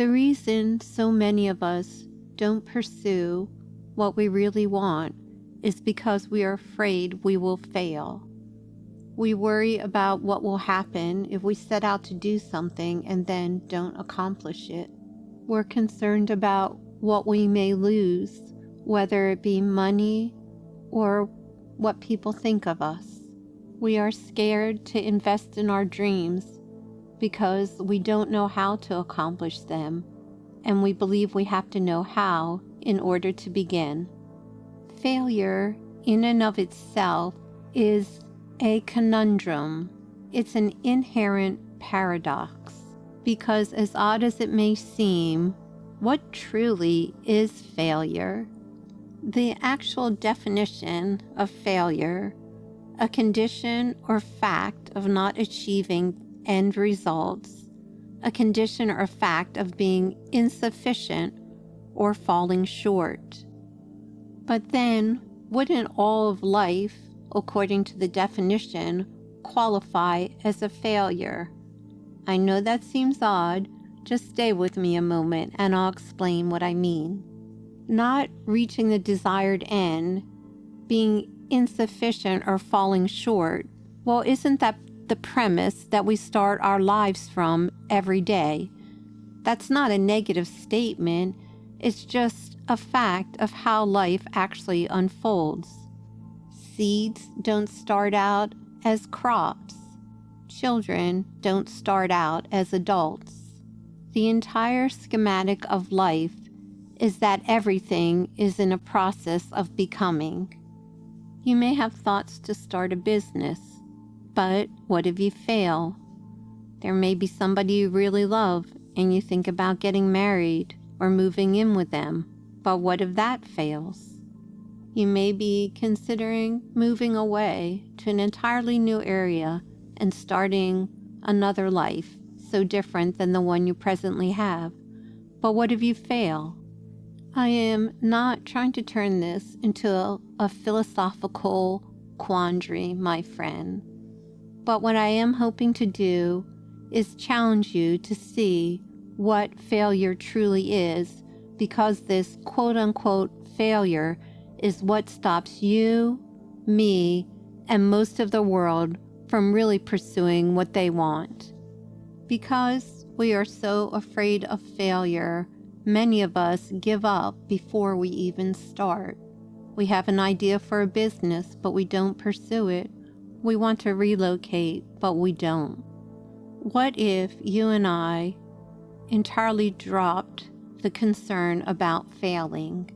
The reason so many of us don't pursue what we really want is because we are afraid we will fail. We worry about what will happen if we set out to do something and then don't accomplish it. We're concerned about what we may lose, whether it be money or what people think of us. We are scared to invest in our dreams because we don't know how to accomplish them, and we believe we have to know how in order to begin. Failure in and of itself is a conundrum. It's an inherent paradox, because as odd as it may seem, what truly is failure? The actual definition of failure, a condition or fact of not achieving end results, a condition or fact of being insufficient or falling short. But then, wouldn't all of life, according to the definition, qualify as a failure? I know that seems odd. Just stay with me a moment and I'll explain what I mean. Not reaching the desired end, being insufficient or falling short, well, isn't that the premise that we start our lives from every day? That's not a negative statement. It's just a fact of how life actually unfolds. Seeds don't start out as crops. Children don't start out as adults. The entire schematic of life is that everything is in a process of becoming. You may have thoughts to start a business, but what if you fail? There may be somebody you really love and you think about getting married or moving in with them, but what if that fails? You may be considering moving away to an entirely new area and starting another life so different than the one you presently have, but what if you fail? I am not trying to turn this into a philosophical quandary, my friend. But what I am hoping to do is challenge you to see what failure truly is, because this quote-unquote failure is what stops you, me, and most of the world from really pursuing what they want. Because we are so afraid of failure, many of us give up before we even start. We have an idea for a business, but we don't pursue it. We want to relocate, but we don't. What if you and I entirely dropped the concern about failing?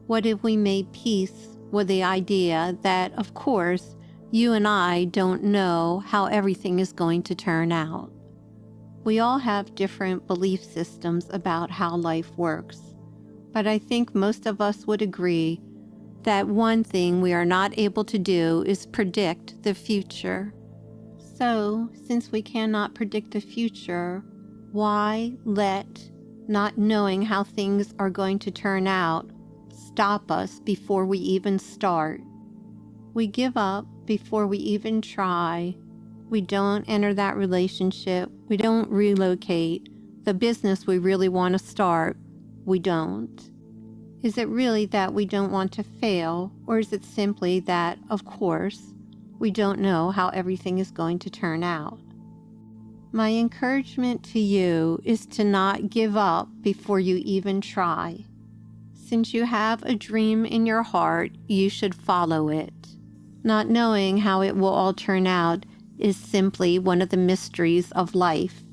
What if we made peace with the idea that, of course, you and I don't know how everything is going to turn out? We all have different belief systems about how life works, but I think most of us would agree that one thing we are not able to do is predict the future. So, since we cannot predict the future, why let not knowing how things are going to turn out stop us before we even start? We give up before we even try. We don't enter that relationship. We don't relocate. The business we really want to start, we don't. Is it really that we don't want to fail, or is it simply that, of course, we don't know how everything is going to turn out? My encouragement to you is to not give up before you even try. Since you have a dream in your heart, you should follow it. Not knowing how it will all turn out is simply one of the mysteries of life.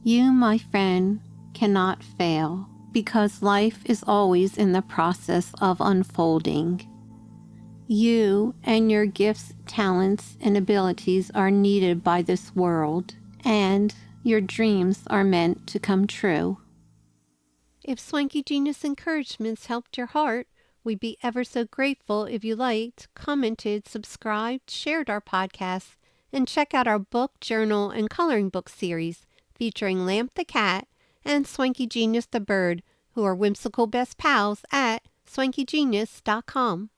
You, my friend, cannot fail, because life is always in the process of unfolding. You and your gifts, talents, and abilities are needed by this world, and your dreams are meant to come true. If Swanky Genius encouragements helped your heart, we'd be ever so grateful if you liked, commented, subscribed, shared our podcasts, and check out our book, journal, and coloring book series featuring Lamp the cat and Swanky Genius the bird, who are whimsical best pals at swankygenius.com.